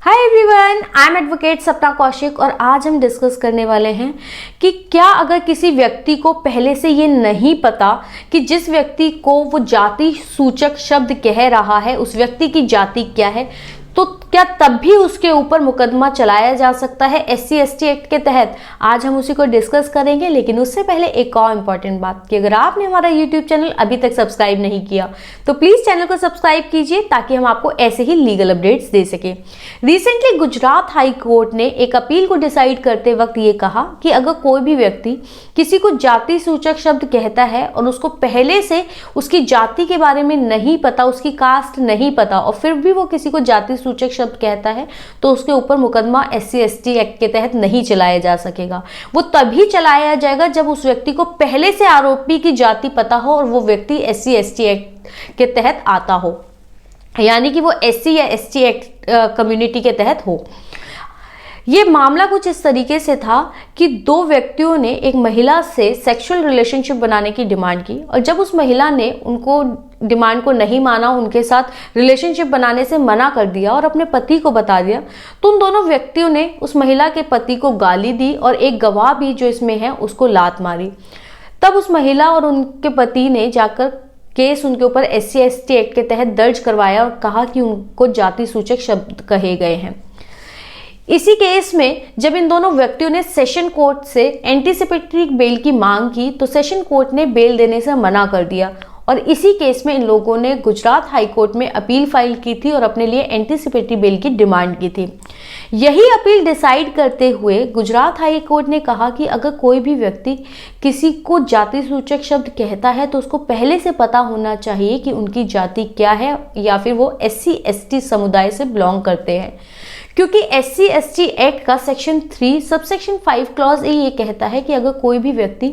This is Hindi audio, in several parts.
Hi everyone, I am advocate सपना कौशिक और आज हम डिस्कस करने वाले हैं कि क्या अगर किसी व्यक्ति को पहले से ये नहीं पता कि जिस व्यक्ति को वो जाति सूचक शब्द कह रहा है उस व्यक्ति की जाति क्या है, तो क्या तब भी उसके ऊपर मुकदमा चलाया जा सकता है SC/ST एक्ट के तहत। आज हम उसी को डिस्कस करेंगे, लेकिन उससे पहले एक और इम्पॉर्टेंट बात कि अगर आपने हमारा YouTube चैनल अभी तक सब्सक्राइब नहीं किया तो प्लीज़ चैनल को सब्सक्राइब कीजिए ताकि हम आपको ऐसे ही लीगल अपडेट्स दे सकें। रिसेंटली गुजरात हाई कोर्ट ने एक अपील को डिसाइड करते वक्त ये कहा कि अगर कोई भी व्यक्ति किसी को जाति सूचक शब्द कहता है और उसको पहले से उसकी जाति के बारे में नहीं पता, उसकी कास्ट नहीं पता, और फिर भी वो किसी को जाति सूचक शब्द कहता है तो उसके ऊपर मुकदमा SC/ST एक्ट के तहत नहीं चलाया जा सकेगा। वो तभी चलाया जाएगा जब उस व्यक्ति को पहले से आरोपी की जाति पता हो और वो व्यक्ति SC/ST एक्ट के तहत आता हो, यानी कि वो SC या ST एक्ट कम्युनिटी के तहत हो। ये मामला कुछ इस तरीके से था कि दो व्यक्तियों ने एक महिला से सेक्सुअल रिलेशनशिप बनाने की डिमांड की, और जब उस महिला ने उनको डिमांड को नहीं माना, उनके साथ रिलेशनशिप बनाने से मना कर दिया और अपने पति को बता दिया, तो उन दोनों व्यक्तियों ने उस महिला के पति को गाली दी और एक गवाह भी जो इसमें है उसको लात मारी। तब उस महिला और उनके पति ने जाकर केस उनके ऊपर SC/ST एक्ट के तहत दर्ज करवाया और कहा कि उनको जाति सूचक शब्द कहे गए हैं। इसी केस में जब इन दोनों व्यक्तियों ने सेशन कोर्ट से एंटीसिपेटरी बेल की मांग की तो सेशन कोर्ट ने बेल देने से मना कर दिया, और इसी केस में इन लोगों ने गुजरात हाई कोर्ट में अपील फाइल की थी और अपने लिए एंटीसिपेटरी बेल की डिमांड की थी। यही अपील डिसाइड करते हुए गुजरात हाई कोर्ट ने कहा कि अगर कोई भी व्यक्ति किसी को जाति सूचक शब्द कहता है तो उसको पहले से पता होना चाहिए कि उनकी जाति क्या है या फिर वो SC/ST समुदाय से बिलोंग करते हैं, क्योंकि SC/ST एक्ट का सेक्शन 3 सबसेक्शन 5 क्लॉज ए ये कहता है कि अगर कोई भी व्यक्ति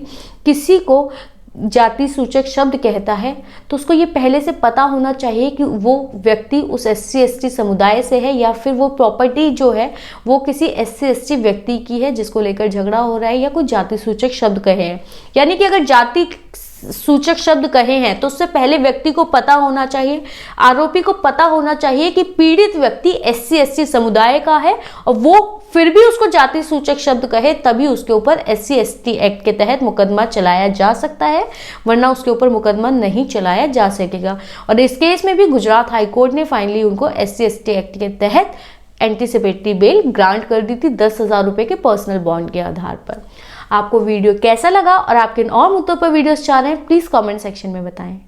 किसी को जाति सूचक शब्द कहता है तो उसको ये पहले से पता होना चाहिए कि वो व्यक्ति उस SC/ST समुदाय से है या फिर वो प्रॉपर्टी जो है वो किसी SC/ST व्यक्ति की है जिसको लेकर झगड़ा हो रहा है या कोई जाति सूचक शब्द कहे हैं। यानी कि अगर जाति सूचक शब्द कहे हैं तो उससे पहले व्यक्ति को पता होना चाहिए, आरोपी को पता होना चाहिए कि पीड़ित व्यक्ति SC/ST समुदाय का है, और वो फिर भी उसको जाति सूचक शब्द कहे तभी उसके ऊपर SC/ST एक्ट के तहत मुकदमा चलाया जा सकता है, वरना उसके ऊपर मुकदमा नहीं चलाया जा सकेगा। और इस केस में भी गुजरात हाई कोर्ट ने फाइनली उनको SC/ST एक्ट के तहत एंटीसिपेटरी बेल ग्रांट कर दी थी 10,000 रुपये के पर्सनल बॉन्ड के आधार पर। आपको वीडियो कैसा लगा और आप किन और मुद्दों पर वीडियोस चाह रहे हैं प्लीज़ कमेंट सेक्शन में बताएं।